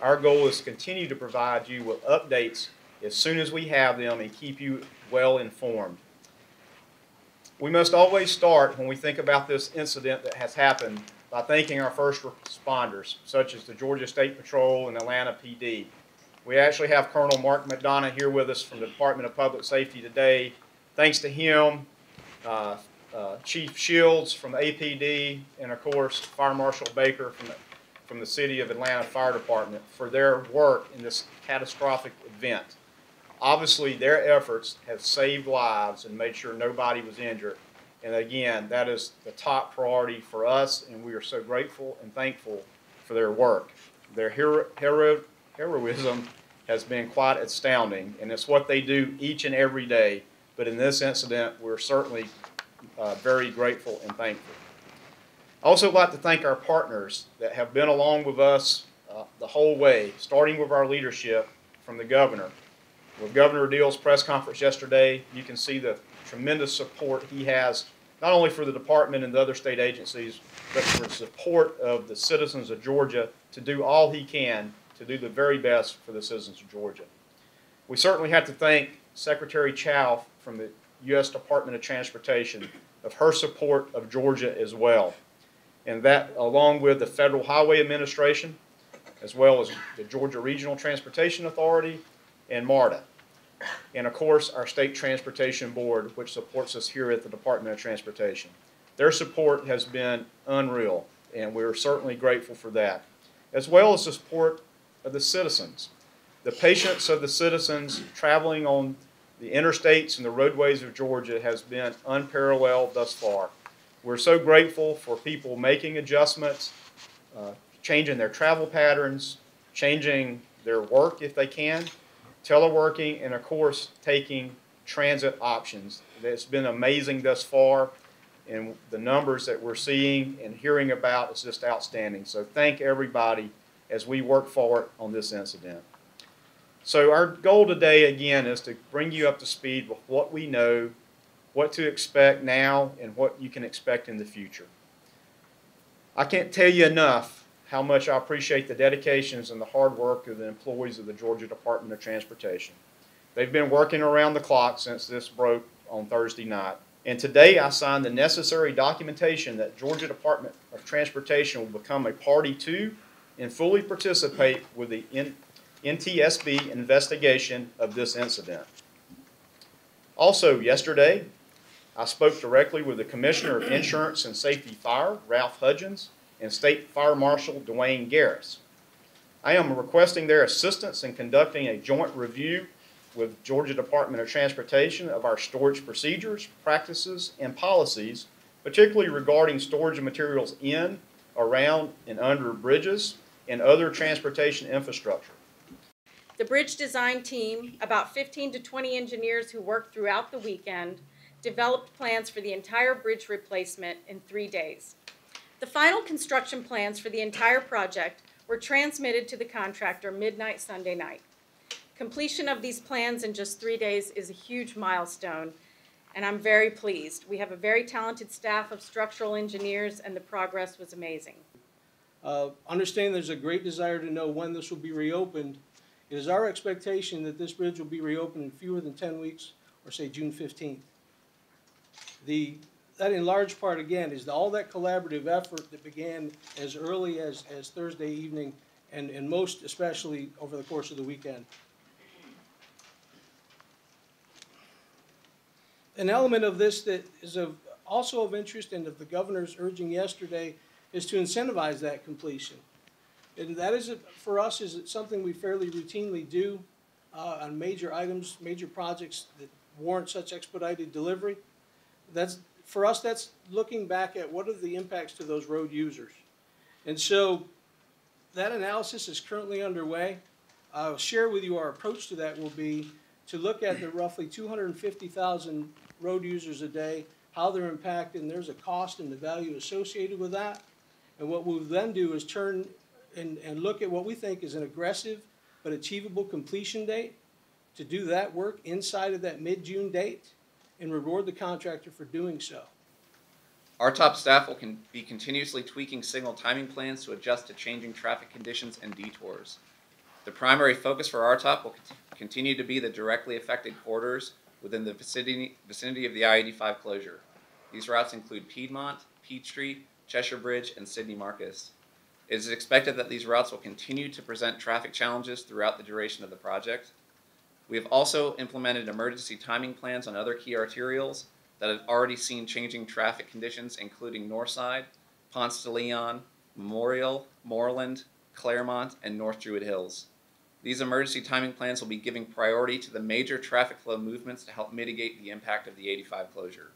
Our goal is to continue to provide you with updates as soon as we have them and keep you well informed. We must always start when we think about this incident that has happened by thanking our first responders, such as the Georgia State Patrol and Atlanta PD. We actually have Colonel Mark McDonough here with us from the Department of Public Safety today. Thanks to him, Chief Shields from the APD, and of course Fire Marshal Baker from the City of Atlanta Fire Department for their work in this catastrophic event. Obviously, their efforts have saved lives and made sure nobody was injured. And again, that is the top priority for us, and we are so grateful and thankful for their work. Their heroism has been quite astounding, and it's what they do each and every day. But in this incident, we're certainly very grateful and thankful. I also like to thank our partners that have been along with us the whole way, starting with our leadership from the governor. With Governor Deal's press conference yesterday, you can see the tremendous support he has, not only for the department and the other state agencies, but for the support of the citizens of Georgia to do all he can to do the very best for the citizens of Georgia. We certainly have to thank Secretary Chow from the U.S. Department of Transportation of her support of Georgia as well. And that, along with the Federal Highway Administration, as well as the Georgia Regional Transportation Authority and MARTA. And of course, our State Transportation Board, which supports us here at the Department of Transportation. Their support has been unreal, and we're certainly grateful for that, as well as the support of the citizens. The patience of the citizens traveling on the interstates and the roadways of Georgia has been unparalleled thus far. We're so grateful for people making adjustments, changing their travel patterns, changing their work if they can, teleworking, and of course taking transit options. It's been amazing thus far, and the numbers that we're seeing and hearing about is just outstanding. So thank everybody as we work forward on this incident. So our goal today again is to bring you up to speed with what we know, what to expect now, and what you can expect in the future. I can't tell you enough how much I appreciate the dedications and the hard work of the employees of the Georgia Department of Transportation. They've been working around the clock since this broke on Thursday night. And today I signed the necessary documentation that Georgia Department of Transportation will become a party to and fully participate with the NTSB investigation of this incident. Also yesterday, I spoke directly with the Commissioner of Insurance and Safety Fire, Ralph Hudgens, and State Fire Marshal Dwayne Garris. I am requesting their assistance in conducting a joint review with Georgia Department of Transportation of our storage procedures, practices, and policies, particularly regarding storage of materials in, around, and under bridges and other transportation infrastructure. The bridge design team, about 15 to 20 engineers who worked throughout the weekend, developed plans for the entire bridge replacement in 3 days. The final construction plans for the entire project were transmitted to the contractor midnight Sunday night. Completion of these plans in just 3 days is a huge milestone, and I'm very pleased. We have a very talented staff of structural engineers, and the progress was amazing. Understanding there's a great desire to know when this will be reopened, it is our expectation that this bridge will be reopened in fewer than 10 weeks, or say June 15th. That in large part, again, is all that collaborative effort that began as early as Thursday evening and most especially over the course of the weekend. An element of this that is also of interest and of the governor's urging yesterday is to incentivize that completion. And that is, for us, is something we fairly routinely do on major items, major projects that warrant such expedited delivery. For us, that's looking back at what are the impacts to those road users. And so that analysis is currently underway. I'll share with you our approach to that will be to look at the roughly 250,000 road users a day, how they're impacted, and there's a cost and the value associated with that. And what we'll then do is turn and look at what we think is an aggressive but achievable completion date to do that work inside of that mid-June date and reward the contractor for doing so. Our top staff will be continuously tweaking signal timing plans to adjust to changing traffic conditions and detours. The primary focus for RTOP will continue to be the directly affected corridors within the vicinity of the I-85 closure. These routes include Piedmont, Peachtree, Cheshire Bridge, and Sidney Marcus. It is expected that these routes will continue to present traffic challenges throughout the duration of the project. We have also implemented emergency timing plans on other key arterials that have already seen changing traffic conditions, including Northside, Ponce de Leon, Memorial, Moreland, Claremont, and North Druid Hills. These emergency timing plans will be giving priority to the major traffic flow movements to help mitigate the impact of the 85 closure.